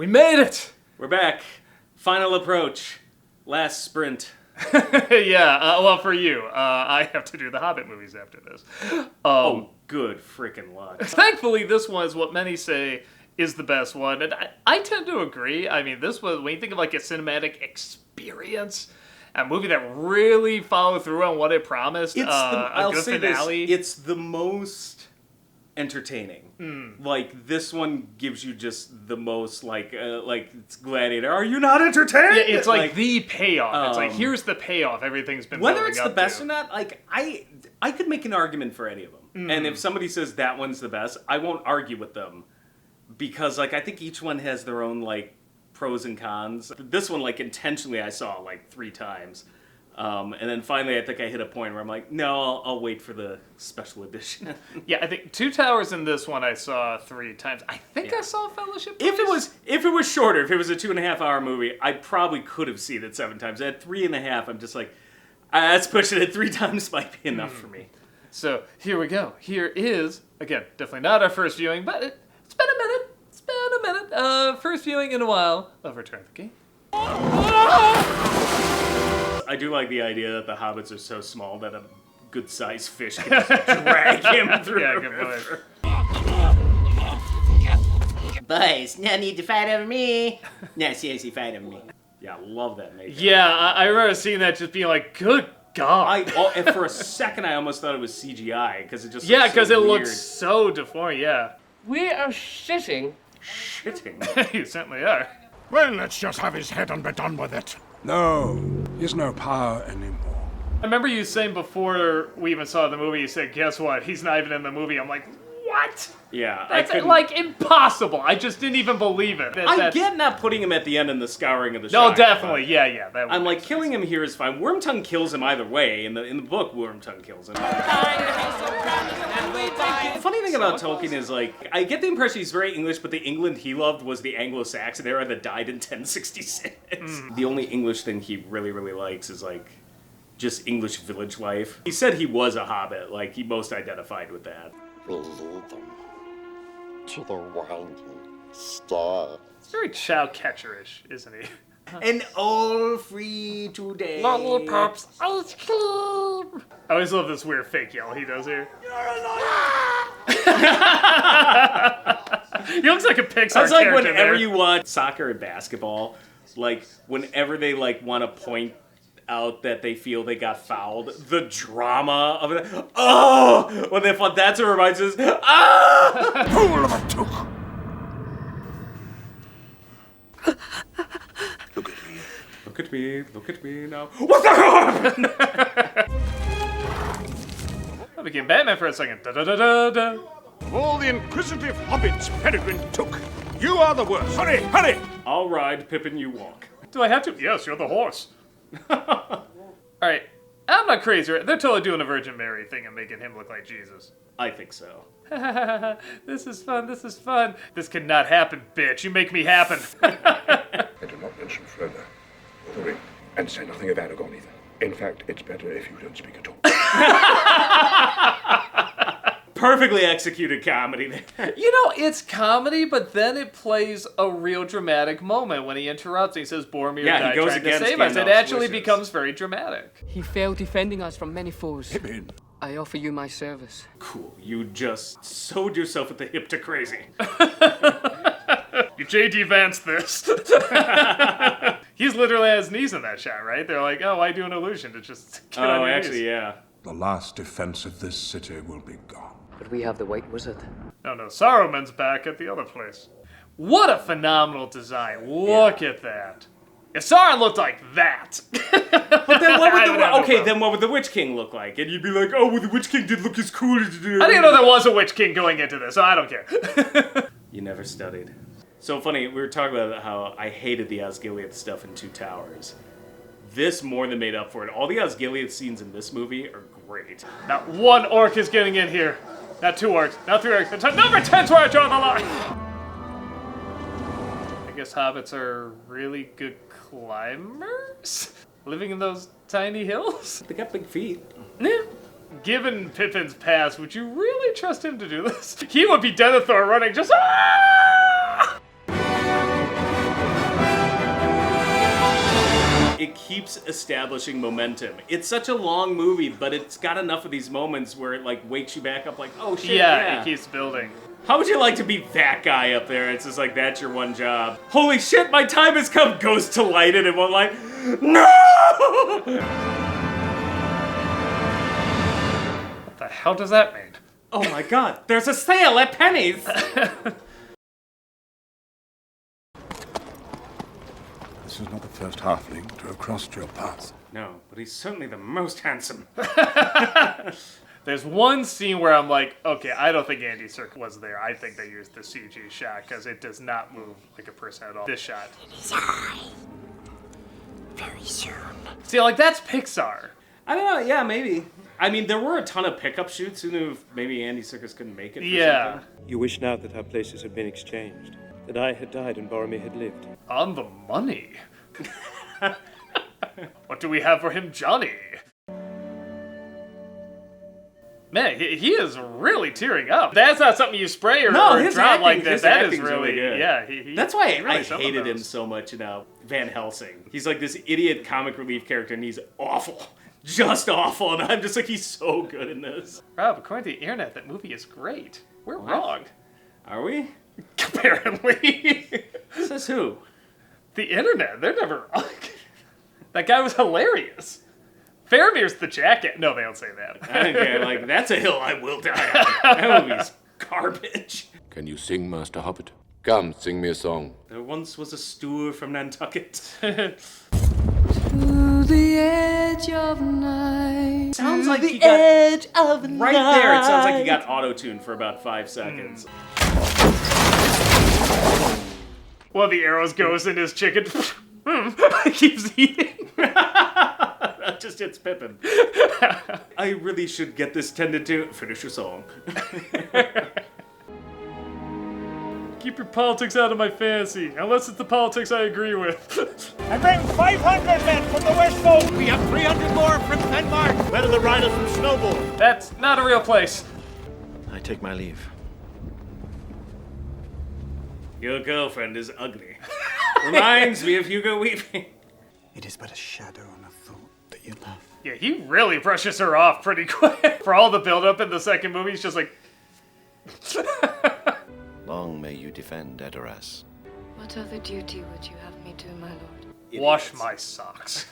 We made it! We're back. Final approach. Last sprint. Yeah, well, for you. I have to do the Hobbit movies after this. Oh, good freaking luck. Thankfully, this one is what many say is the best one, and I tend to agree. I mean, this was, when you think of like a cinematic experience, a movie that really followed through on what it promised, I'll good say finale. It's the most entertaining. Like, this one gives you just the most, like it's Gladiator. Are you not entertained? Yeah, it's like the payoff. It's like, here's the payoff. Everything's been whether building it's the up best to. or not, like, I could make an argument for any of them. And if somebody says that one's the best, I won't argue with them. Because, like, I think each one has their own, like, pros and cons. This one, like, intentionally I saw, like, 3 times. And then finally I think I hit a point where I'm like, no, I'll wait for the special edition. Yeah, I think Two Towers in this one I saw 3 times. I think I saw Fellowship twice. If it was shorter, if it was a 2.5-hour movie, I probably could have seen it 7 times. At 3.5, I'm just like, that's pushing it. 3 times might be enough for me. So here we go. Here is, again, definitely not our first viewing, but it's been a minute. First viewing in a while of Return of the King. I do like the idea that the hobbits are so small that a good-sized fish can just drag him through the river. Boys, no need to fight over me. No, seriously, fight over me. Yeah, love that makeup. Yeah, I remember seeing that just being like, good God. And for a second, I almost thought it was CGI, because it just Yeah, because it looks so deformed, yeah. We are shitting. Shitting? You certainly are. Well, let's just have his head and be done with it. No, he has no power anymore. I remember you saying before we even saw the movie, you said, guess what, he's not even in the movie. I'm like, what? Yeah, That's like impossible. I just didn't even believe it. I get not putting him at the end in the scouring of the No, Shire, definitely, yeah. I'm like, killing him here is fine. Wormtongue kills him either way. In the book, Wormtongue kills him. The funny thing about Tolkien is, like, I get the impression he's very English, but the England he loved was the Anglo-Saxon era that died in 1066. The only English thing he really, really likes is, like, just English village life. He said he was a hobbit, like, he most identified with that. We lead them to the winding stair. It's very Chowcatcher-ish, isn't he? And all free today. Lollipops, ice cream. I always love this weird fake yell he does here. He looks like a Pixar That's like character whenever there. you watch soccer and basketball, like whenever they like want to point out that they feel they got fouled, the drama of it. Oh, when they fought, that's what reminds us. Ah! Fool of a took! Look at me. Look at me, look at me now. What the hell happened? I became Batman for a second. Da-da-da-da-da. All the inquisitive hobbits Peregrine took. You are the worst. Hurry, hurry! I'll ride, Pippin, you walk. Do I have to? Yes, you're the horse. Alright, I'm not crazy, right? They're totally doing a Virgin Mary thing and making him look like Jesus. I think so. This is fun, this is fun. This could not happen, bitch. You make me happen. I do not mention Frodo or the ring, and say nothing of Aragorn either. In fact, it's better if you don't speak at all. Perfectly executed comedy there. You know, it's comedy, but then it plays a real dramatic moment when he interrupts and he says, Boromir Yeah, he died goes trying to against save us. It Gandalf's actually wishes. becomes very dramatic. He failed defending us from many foes. Pippin. I offer you my service. Cool, you just sewed yourself at the hip to crazy. You J.D. Vance this. He's literally on his knees in that shot, right? They're like, oh, why do an illusion to just get on Oh, your actually, knees? yeah. The last defense of this city will be gone. But we have the White Wizard. No, Saruman's back at the other place. What a phenomenal design. Look at that. If Sauron looked like that. But then what would the Witch King look like? And you'd be like, oh, well, the Witch King didn't look as cool as you did. I didn't know there was a Witch King going into this, so I don't care. You never studied. So funny, we were talking about how I hated the Osgiliath stuff in Two Towers. This more than made up for it. All the Osgiliath scenes in this movie are great. Not one orc is getting in here. Not 2 orcs, not 3 orcs. Number 10's where I draw the line. I guess hobbits are really good climbers? Living in those tiny hills? They got big feet. Yeah. Given Pippin's past, would you really trust him to do this? He would be Denethor running just... Ah! It keeps establishing momentum. It's such a long movie, but it's got enough of these moments where it like wakes you back up like, oh shit, Yeah, it keeps building. How would you like to be that guy up there? It's just like, that's your one job. Holy shit, my time has come. Goes to light it and won't light. No! What the hell does that mean? Oh my god, there's a sale at Penny's! This is not the first halfling to have crossed your path. No, but he's certainly the most handsome. There's one scene where I'm like, okay, I don't think Andy Serkis was there. I think they used the CG shot because it does not move like a person at all. This shot. Very soon. See, like, that's Pixar. I don't know, yeah, maybe. I mean, there were a ton of pickup shoots. Who knew if maybe Andy Serkis couldn't make it for Yeah. something? You wish now that our places had been exchanged, that I had died and Boromir had lived. On the money. What do we have for him, Johnny? Man, he is really tearing up. That's not something you spray or his drop acting, like that. his That is acting's really good. yeah. That's why really I some of hated him those. so much in Van Helsing. He's like this idiot comic relief character, and he's awful. Just awful, and I'm just like, he's so good in this. Rob, according to the internet, that movie is great. We're wrong. Are we? Apparently. Says who? The internet, they're never wrong. That guy was hilarious. Faramir's the jacket. No, they don't say that. I don't care, like, that's a hill I will die on. That movie's garbage. Can you sing, Master Hobbit? Come, sing me a song. There once was a steward from Nantucket. To the edge of night. Sounds like he edge got... of Right there, it sounds like he got auto-tuned for about 5 seconds. One of the arrows goes in his chicken. He keeps eating. That just hits Pippin. I really should get this tended to. Finish your song. Keep your politics out of my fantasy, unless it's the politics I agree with. I bring 500 men from the West Fold. We have 300 more from Denmark. Men of the riders from Snowball. That's not a real place. I take my leave. Your girlfriend is ugly. Reminds me of Hugo Weaving. It is but a shadow and a thought that you love. Yeah, he really brushes her off pretty quick. For all the build-up in the second movie, he's just like... Long may you defend Edoras. What other duty would you have me do, my lord? Wash my socks.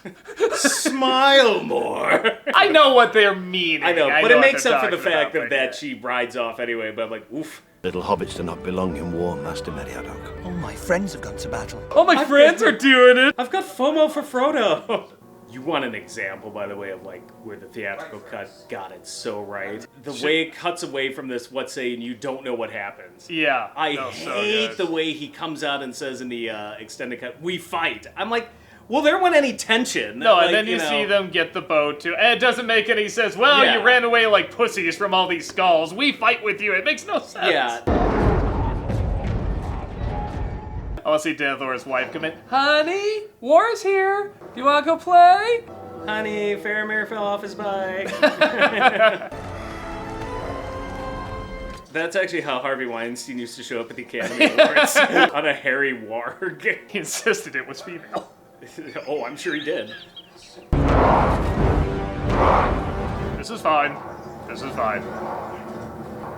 Smile more. I know what they're meaning. I know, but it what makes they're up for the talking fact about, that but she rides off anyway, but I'm like, oof. Little hobbits do not belong in war, Master Meriadoc. All my friends have gone to battle. All my friends are doing it. I've got FOMO for Frodo. You want an example, by the way, of like where the theatrical cut got it so right. The way it cuts away from this, what's saying you don't know what happens. Yeah. I no, so hate good. the way he comes out and says in the extended cut, "We fight." I'm like, well, there wasn't any tension. No, like, and then you know. see them get the boat too. And it doesn't make any sense. Well, Yeah. you ran away like pussies from all these skulls. We fight with you. It makes no sense. Yeah. I want to see Denethor's wife come in. Honey, war's here. Do you want to go play? Honey, Faramir fell off his bike. That's actually how Harvey Weinstein used to show up at the Academy Awards on a hairy warg. He insisted it was female. Oh, I'm sure he did. This is fine. This is fine.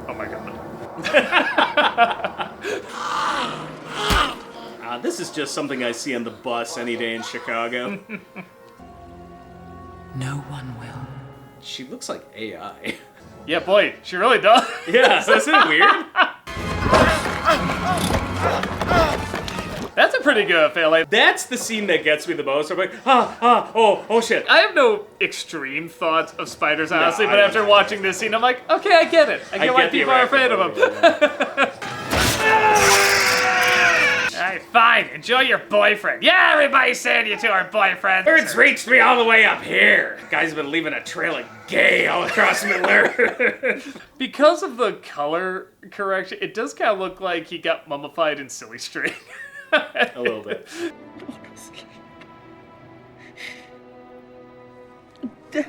Oh my god. This is just something I see on the bus any day in Chicago. No one will. She looks like AI. Yeah, boy, she really does. Yeah, isn't it weird? That's a pretty good fail. That's the scene that gets me the most. I'm like, oh shit. I have no extreme thoughts of spiders, honestly, I but don't after know. watching this scene, I'm like, okay, I get it. I get why get the people are afraid of them. Alright, fine. Enjoy your boyfriend. Yeah, everybody's saying you two are boyfriends. Birds reached me all the way up here. Guys been leaving a trail of gay all across Middle-earth. Because of the color correction, it does kind of look like he got mummified in silly string. A little bit. Dead.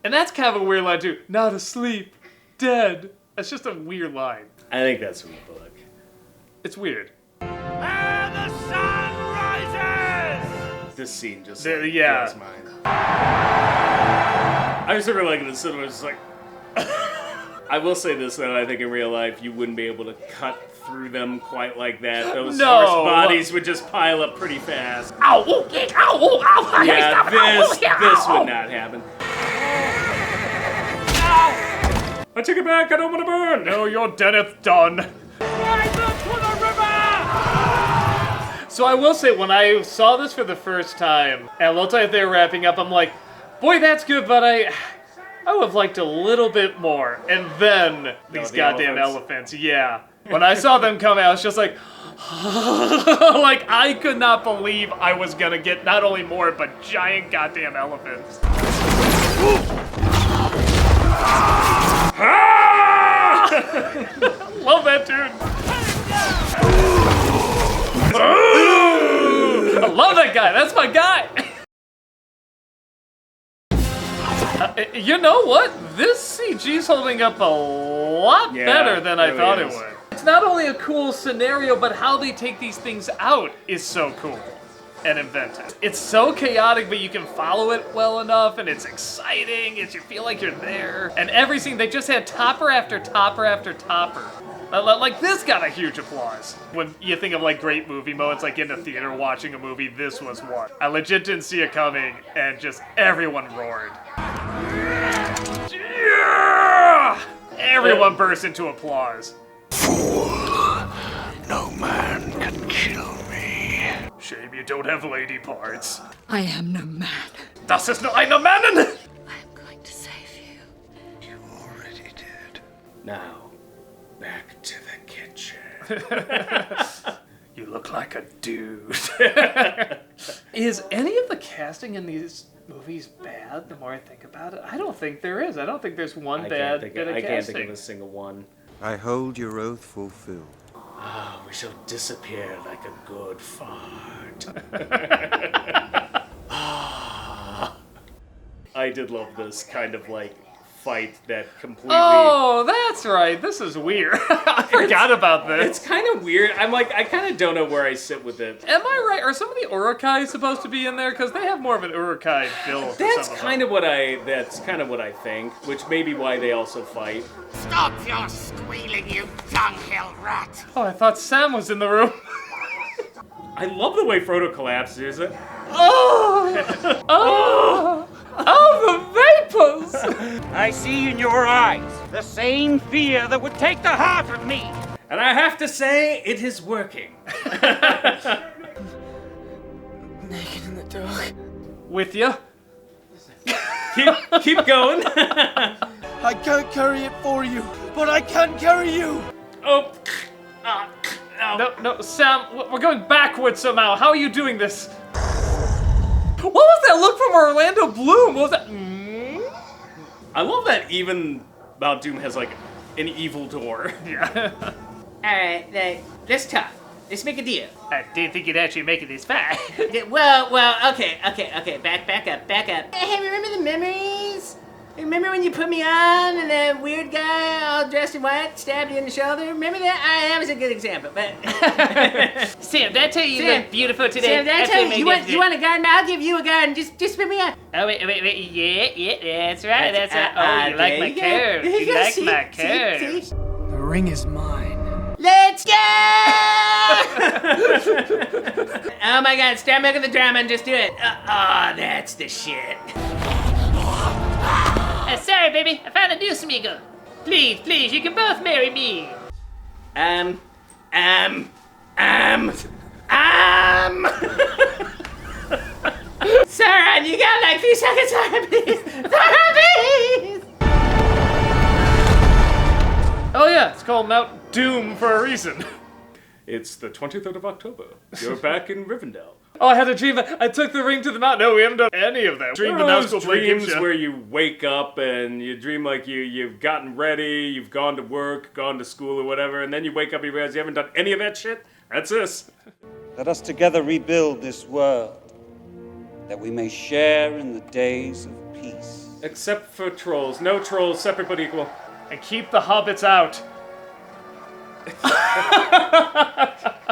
And that's kind of a weird line too. Not asleep. Dead. That's just a weird line. I think that's from the book. It's weird. And the sun rises! This scene just yeah. blows mine. I just remember like in the cinema, it's like. I will say this though, I think in real life you wouldn't be able to cut through them quite like that. Those horse bodies would just pile up pretty fast. Ow! Ow! Ow! Ow! Yeah, this would not happen. I take it back, I don't want to burn! No, your death done. So I will say, when I saw this for the first time, and LOTR they were wrapping up, I'm like, boy, that's good, but I would have liked a little bit more. And then these goddamn elephants, yeah. When I saw them come out, I was just like, like I could not believe I was gonna get not only more, but giant goddamn elephants. Love that dude. I love that guy. That's my guy. You know what? This CG's holding up a lot better than I thought it would. It's not only a cool scenario, but how they take these things out is so cool and inventive. It's so chaotic, but you can follow it well enough, and it's exciting, and you feel like you're there. And every scene, they just had topper after topper after topper. Like, this got a huge applause. When you think of, like, great movie moments, like in the theater watching a movie, this was one. I legit didn't see it coming, and just everyone roared. Yeah! Everyone burst into applause. Fool! No man can kill me. Shame you don't have lady parts. I am no man. Das ist nur eine Mann! I am going to save you. You already did. Now, back to the kitchen. You look like a dude. Is any of the casting in these movies bad the more I think about it? I don't think there is. I don't think there's one bad bit of casting. I can't think of a single one. I hold your oath fulfilled. Ah, we shall disappear like a good fart. I did love this kind of like fight that completely... Oh, that's right. This is weird. I forgot about this. It's kind of weird. I'm like, I kind of don't know where I sit with it. Am I right? Are some of the Urukai supposed to be in there? Because they have more of an Urukai feel. That's kind of what I think, which may be why they also fight. Stop your squealing, you dunghill rat! Oh, I thought Sam was in the room. I love the way Frodo collapses. Oh! Oh! Oh, the vapors! I see in your eyes the same fear that would take the heart of me. And I have to say, it is working. Naked in the dark. With you? Keep going. I can't carry it for you, but I can carry you. Oh. No, Sam, we're going backwards somehow. How are you doing this? What was that look from Orlando Bloom? What was that? I love that even Mount Doom has like an evil door. Yeah. Alright, let's talk. Let's make a deal. I didn't think you'd actually make it this far. Well, okay. Back up. Hey, remember the memories? Remember when you put me on and that weird guy all dressed in white stabbed you in the shoulder? Remember that? That was a good example, but... Sam, did I tell you you look beautiful today? Sam, did I tell you you want a garden? I'll give you a garden. Just put me on. Oh, wait. Yeah, that's right. That's right. Oh, you like my curves. You like my curves. The ring is mine. Let's go! Oh my god, start making the drama and just do it. That's the shit. Sorry, baby. I found a new Smeagol. Please, you can both marry me. Sauron, you got like 3 seconds, Sauron, please. Sauron, please! Oh yeah, it's called Mount Doom for a reason. It's the 23rd of October. You're back in Rivendell. Oh, I had a dream. I took the ring to the mountain. No, we haven't done any of that. Dream the mouse will play dreams where you wake up and you dream like you've gotten ready, you've gone to work, gone to school or whatever, and then you wake up and you realize you haven't done any of that shit. That's this. Let us together rebuild this world, that we may share in the days of peace. Except for trolls. No trolls, separate but equal. And keep the hobbits out.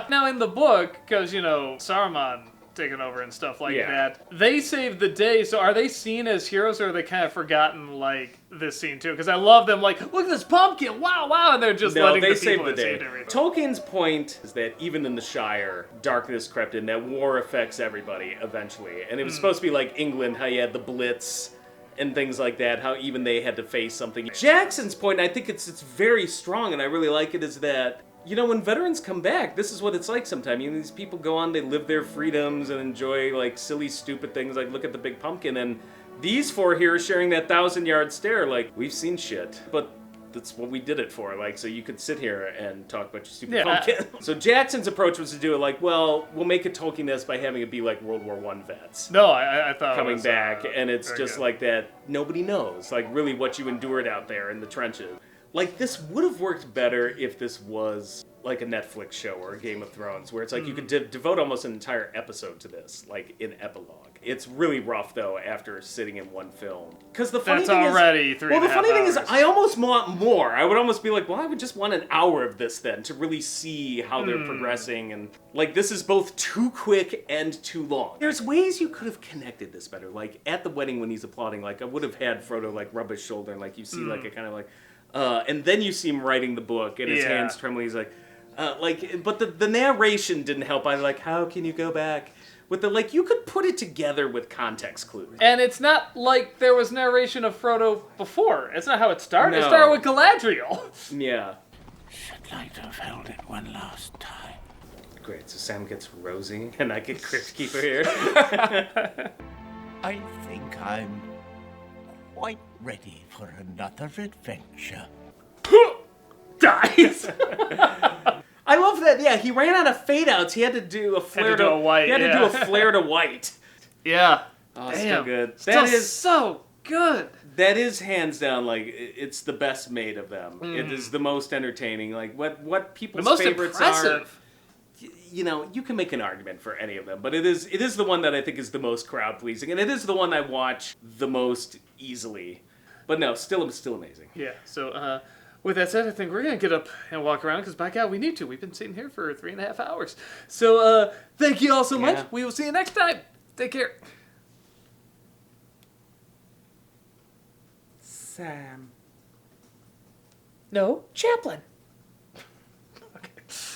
Now in the book, because, Saruman taking over and stuff like that. They saved the day, so are they seen as heroes, or are they kind of forgotten, like, this scene too? Because I love them, like, look at this pumpkin, wow, wow, and they're just letting the people that saved everything. Tolkien's point is that even in the Shire, darkness crept in, that war affects everybody eventually. And it was supposed to be like England, how you had the Blitz and things like that, how even they had to face something. Jackson's point, and I think it's very strong, and I really like it, is that, you know, when veterans come back, this is what it's like sometimes. You know, these people go on, they live their freedoms and enjoy, like, silly, stupid things, like look at the big pumpkin, and these four here sharing that 1,000-yard stare, like, we've seen shit, but that's what we did it for, like, so you could sit here and talk about your stupid pumpkin. So Jackson's approach was to do it like, well, we'll make it Tolkien-esque by having it be like World War I vets. No, I thought coming it was, back, and it's just good. like that, nobody knows, like, really what you endured out there in the trenches. Like, this would have worked better if this was like a Netflix show or a Game of Thrones, where it's like you could devote almost an entire episode to this, like in epilogue. It's really rough though after sitting in one film. Because the funny thing is, the funny thing is, I almost want more. I would almost be like, well, I would just want an hour of this then to really see how they're progressing, and like this is both too quick and too long. There's ways you could have connected this better. Like at the wedding when he's applauding, like I would have had Frodo like rub his shoulder and like you see like a kind of like, and then you see him writing the book and his hands trembling. He's like. But the narration didn't help either. Like, how can you go back with the, like, you could put it together with context clues. And it's not like there was narration of Frodo before. It's not how it started. No. It started with Galadriel. Yeah. Should like to have held it one last time. Great, so Sam gets Rosie, and I get Crypt Keeper here. I think I'm quite ready for another adventure. Dies. I love that. Yeah, he ran out of fade outs. He had to do a flare to white. He had to do a flare to white. Yeah. Oh, still good. That is so good. That is hands down, like, it's the best made of them. It is the most entertaining. Like what people's favorites impressive. are. You know, you can make an argument for any of them, but it is the one that I think is the most crowd pleasing, and it is the one I watch the most easily. But no, still amazing. Yeah. So. With that said, I think we're going to get up and walk around, because by God, we need to. We've been sitting here for 3.5 hours. So, thank you all so much. We will see you next time. Take care. Sam. No, Chaplin.